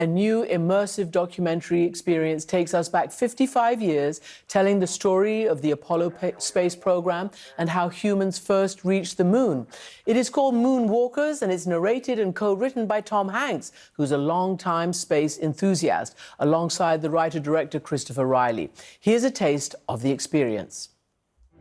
A new immersive documentary experience takes us back 55 years, telling the story of the Apollo space program and how humans first reached the moon. It is called Moonwalkers, and it's narrated and co-written by Tom Hanks, who's a long-time space enthusiast, alongside the writer-director Christopher Riley. Here's a taste of the experience.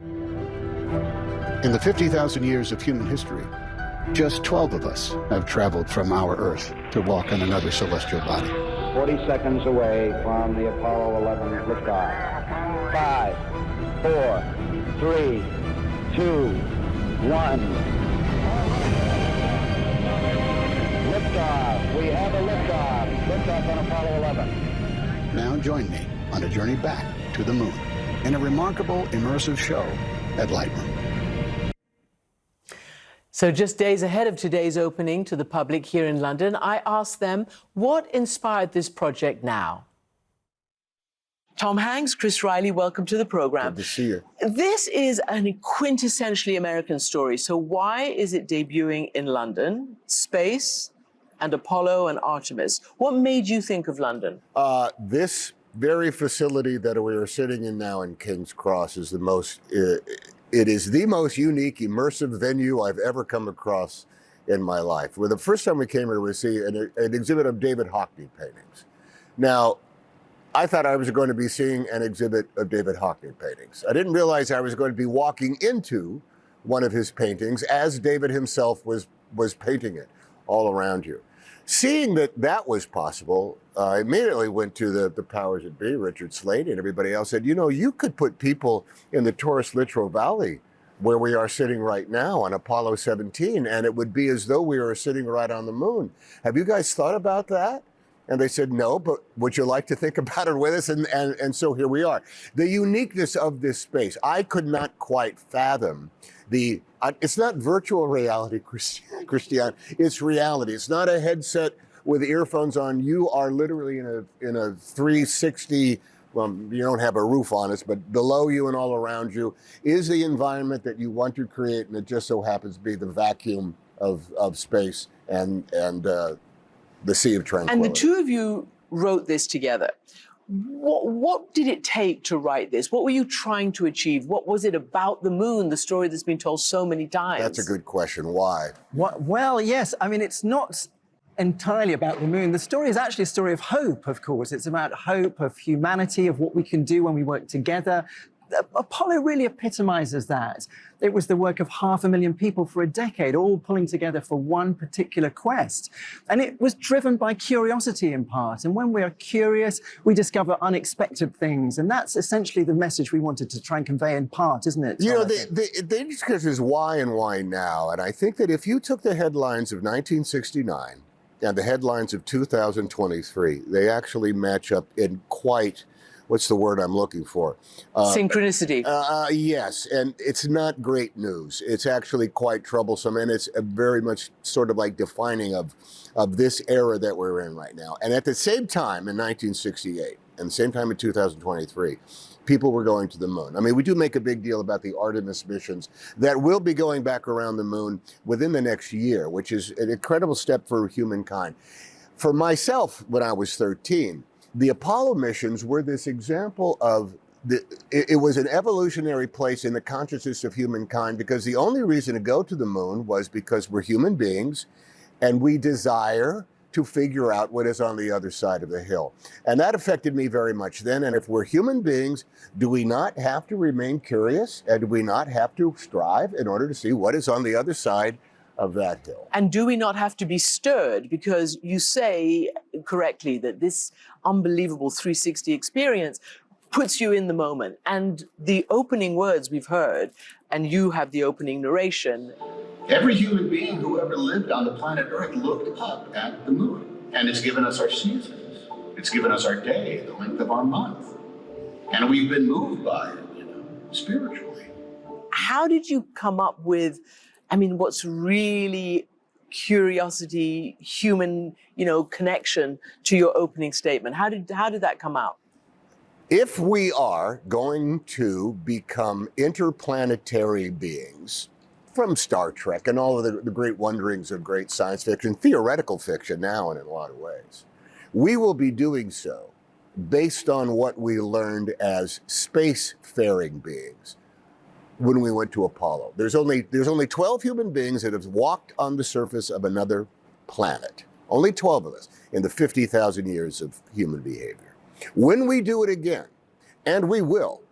In the 50,000 years of human history, just 12 of us have traveled from our Earth to walk on another celestial body. 40 seconds away from the Apollo 11 liftoff. 5, 4, 3, 2, 1. Liftoff. We have a liftoff. Liftoff on Apollo 11. Now join me on a journey back to the moon in a remarkable immersive show at Lightroom. So just days ahead of today's opening to the public here in London, I asked them what inspired this project now. Tom Hanks, Chris Riley, welcome to the program. Good to see you. This is a quintessentially American story. So why is it debuting in London, space, and Apollo and Artemis? What made you think of London? This very facility that we are sitting in now in King's Cross is the most... It is the most unique, immersive venue I've ever come across in my life. Well, the first time we came here, we see an exhibit of David Hockney paintings. Now, I thought I was going to be seeing an exhibit of David Hockney paintings. I didn't realize I was going to be walking into one of his paintings as David himself was painting it all around you. Seeing that that was possible, I immediately went to the powers that be, Richard Slade and everybody else, said, you know, you could put people in the Taurus Littoral Valley where we are sitting right now on Apollo 17, and it would be as though we were sitting right on the moon. Have you guys thought about that? And they said, no, but would you like to think about it with us? And so here we are. The uniqueness of this space, I could not quite fathom it's not virtual reality, Christiane, it's reality. It's not a headset with earphones on. You are literally in a 360, well, you don't have a roof on us, but below you and all around you is the environment that you want to create, and it just so happens to be the vacuum of space and the Sea of Tranquility. And the two of you wrote this together. What did it take to write this? What were you trying to achieve? What was it about the moon, the story that's been told so many times? That's a good question. Why? Well, yes. I mean, it's not entirely about the moon. The story is actually a story of hope, of course. It's about hope of humanity, of what we can do when we work together. Apollo really epitomizes that. It was the work of 500,000 people for a decade, all pulling together for one particular quest. And it was driven by curiosity in part. And when we are curious, we discover unexpected things. And that's essentially the message we wanted to try and convey in part, isn't it? You know, the discussion is why and why now. And I think that if you took the headlines of 1969 and the headlines of 2023, they actually match up in quite... What's the word I'm looking for? Synchronicity. Yes, and it's not great news. It's actually quite troublesome, and it's very much sort of like defining of this era that we're in right now. And at the same time, in 1968, and the same time in 2023, people were going to the moon. I mean, we do make a big deal about the Artemis missions that will be going back around the moon within the next year, which is an incredible step for humankind. For myself, when I was 13, the Apollo missions were this example of, it was an evolutionary place in the consciousness of humankind, because the only reason to go to the moon was because we're human beings and we desire to figure out what is on the other side of the hill. And that affected me very much then. And if we're human beings, do we not have to remain curious? And do we not have to strive in order to see what is on the other side of that hill? And do we not have to be stirred? Because you say correctly that this unbelievable 360 experience puts you in the moment. And the opening words we've heard, and you have the opening narration. Every human being who ever lived on the planet Earth looked up at the moon. And it's given us our seasons. It's given us our day, the length of our month. And we've been moved by it, you know, spiritually. How did you come up with, I mean, what's really curiosity, human, you know, connection to your opening statement? How did that come out? If we are going to become interplanetary beings, from Star Trek and all of the great wonderings of great science fiction, theoretical fiction now and in a lot of ways, We will be doing so based on what we learned as spacefaring beings when we went to Apollo. There's only 12 human beings that have walked on the surface of another planet. Only 12 of us in the 50,000 years of human behavior. When we do it again, and we will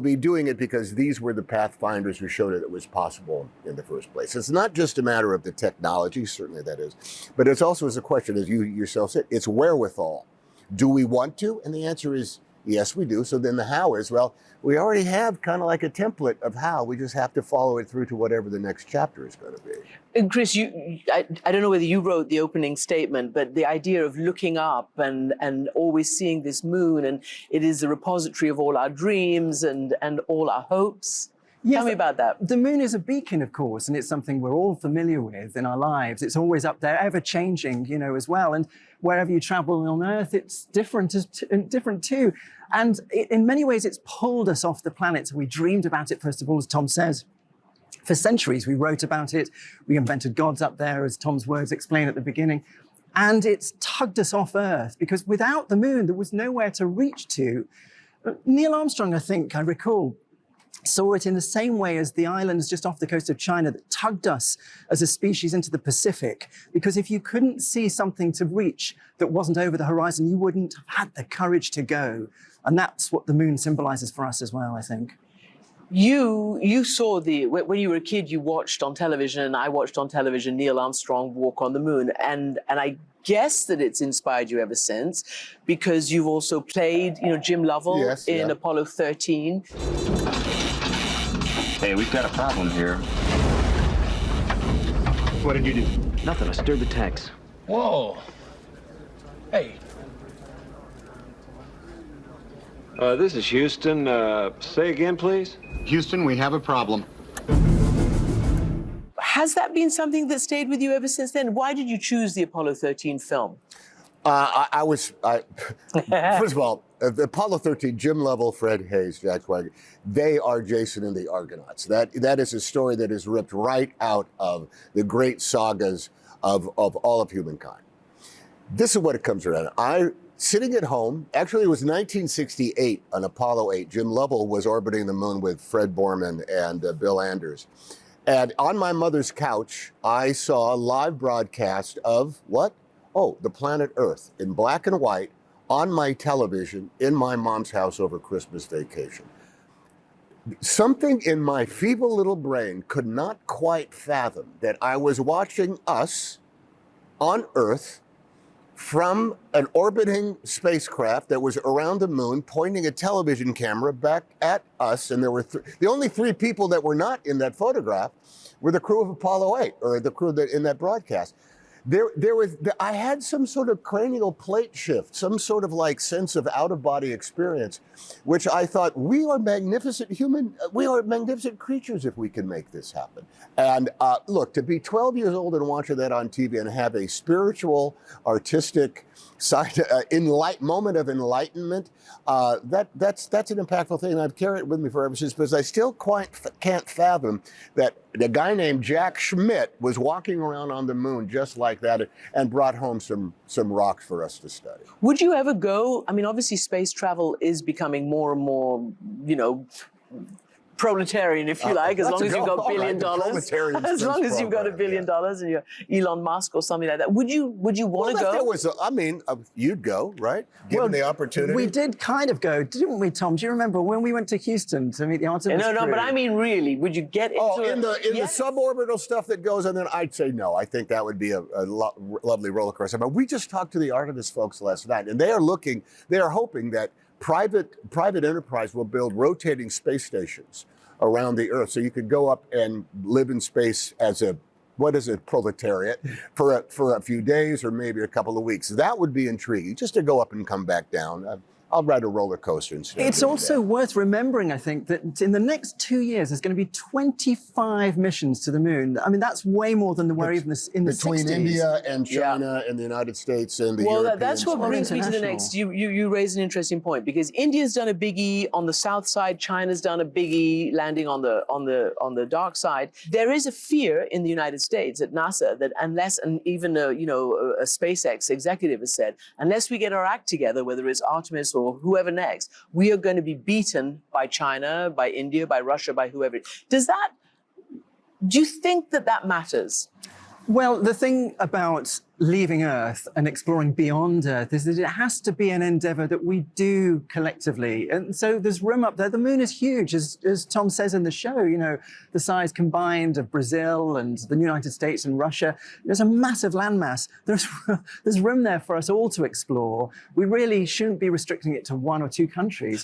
be doing it because these were the pathfinders who showed it was possible in the first place. It's not just a matter of the technology, certainly that is, but it's also as a question, as you yourself said, it's wherewithal. Do we want to? And the answer is yes, we do. So then the how is, well, we already have kind of like a template of how. We just have to follow it through to whatever the next chapter is going to be. And Chris, I don't know whether you wrote the opening statement, but the idea of looking up and always seeing this moon, and it is the repository of all our dreams and all our hopes. Yes, Tell me about that. The moon is a beacon, of course, and it's something we're all familiar with in our lives. It's always up there, ever changing, as well. And wherever you travel on Earth, it's different too. And in many ways, it's pulled us off the planet. So we dreamed about it, first of all, as Tom says. For centuries, we wrote about it. We invented gods up there, as Tom's words explain at the beginning. And it's tugged us off Earth, because without the moon, there was nowhere to reach to. Neil Armstrong, I recall, saw it in the same way as the islands just off the coast of China that tugged us as a species into the Pacific. Because if you couldn't see something to reach that wasn't over the horizon, you wouldn't have had the courage to go. And that's what the moon symbolizes for us as well, I think. You saw when you were a kid, you watched on television, and I watched on television Neil Armstrong walk on the moon. And I guess that it's inspired you ever since, because you've also played, Jim Lovell in Apollo 13. Hey, we've got a problem here. What did you do? Nothing. I stirred the tanks. Whoa. Hey. This is Houston. Say again, please. Houston, we have a problem. Has that been something that stayed with you ever since then? Why did you choose the Apollo 13 film? First of all, the Apollo 13, Jim Lovell, Fred Hayes, Jack Swigert, they are Jason and the Argonauts. That is a story that is ripped right out of the great sagas of all of humankind. This is what it comes around. Sitting at home, actually it was 1968 on Apollo 8. Jim Lovell was orbiting the moon with Fred Borman and Bill Anders. And on my mother's couch, I saw a live broadcast of what? Oh, the planet Earth in black and white on my television in my mom's house over Christmas vacation. Something in my feeble little brain could not quite fathom that I was watching us on Earth from an orbiting spacecraft that was around the moon, pointing a television camera back at us. And there were the only three people that were not in that photograph were the crew of Apollo 8, or the crew in that broadcast. I had some sort of cranial plate shift, some sort of like sense of out-of-body experience, which I thought, we are magnificent creatures if we can make this happen. And look, to be 12 years old and watching that on TV and have a spiritual, artistic moment of enlightenment, that's an impactful thing. I've carried it with me forever since, because I still can't fathom that a guy named Jack Schmitt was walking around on the moon just like that and brought home some rocks for us to study. Would you ever go? I mean, obviously space travel is becoming more and more, proletarian, if you like, as long as you've got $1 billion. As long as you've got $1 billion and you're Elon Musk or something like that. Would you want to go? You'd go, right? Given the opportunity. We did kind of go, didn't we, Tom? Do you remember when we went to Houston to meet the Artemis crew? No, but I mean, really, would you get into the suborbital stuff that goes, and then I'd say no. I think that would be a lovely roller coaster. But we just talked to the Artemis folks last night, and they are hoping that private enterprise will build rotating space stations around the Earth, so you could go up and live in space as a proletariat for a few days or maybe a couple of weeks. That would be intriguing, just to go up and come back down. I'll ride a roller coaster instead. It's also worth remembering, I think, that in the next 2 years, there's going to be 25 missions to the moon. I mean, that's way more than there were even in the 60s. Between India and China and the United States and the Well, Europeans. that's what brings me to the international. next. You raise an interesting point, because India's done a biggie on the south side, China's done a biggie landing on the dark side. There is a fear in the United States at NASA that unless, and even a SpaceX executive has said, unless we get our act together, whether it's Artemis or whoever next, we are going to be beaten by China, by India, by Russia, by whoever. Do you think that matters? Well, the thing about leaving Earth and exploring beyond Earth is that it has to be an endeavor that we do collectively. And so there's room up there. The moon is huge, as Tom says in the show, the size combined of Brazil and the United States and Russia. There's a massive landmass. There's room there for us all to explore. We really shouldn't be restricting it to one or two countries.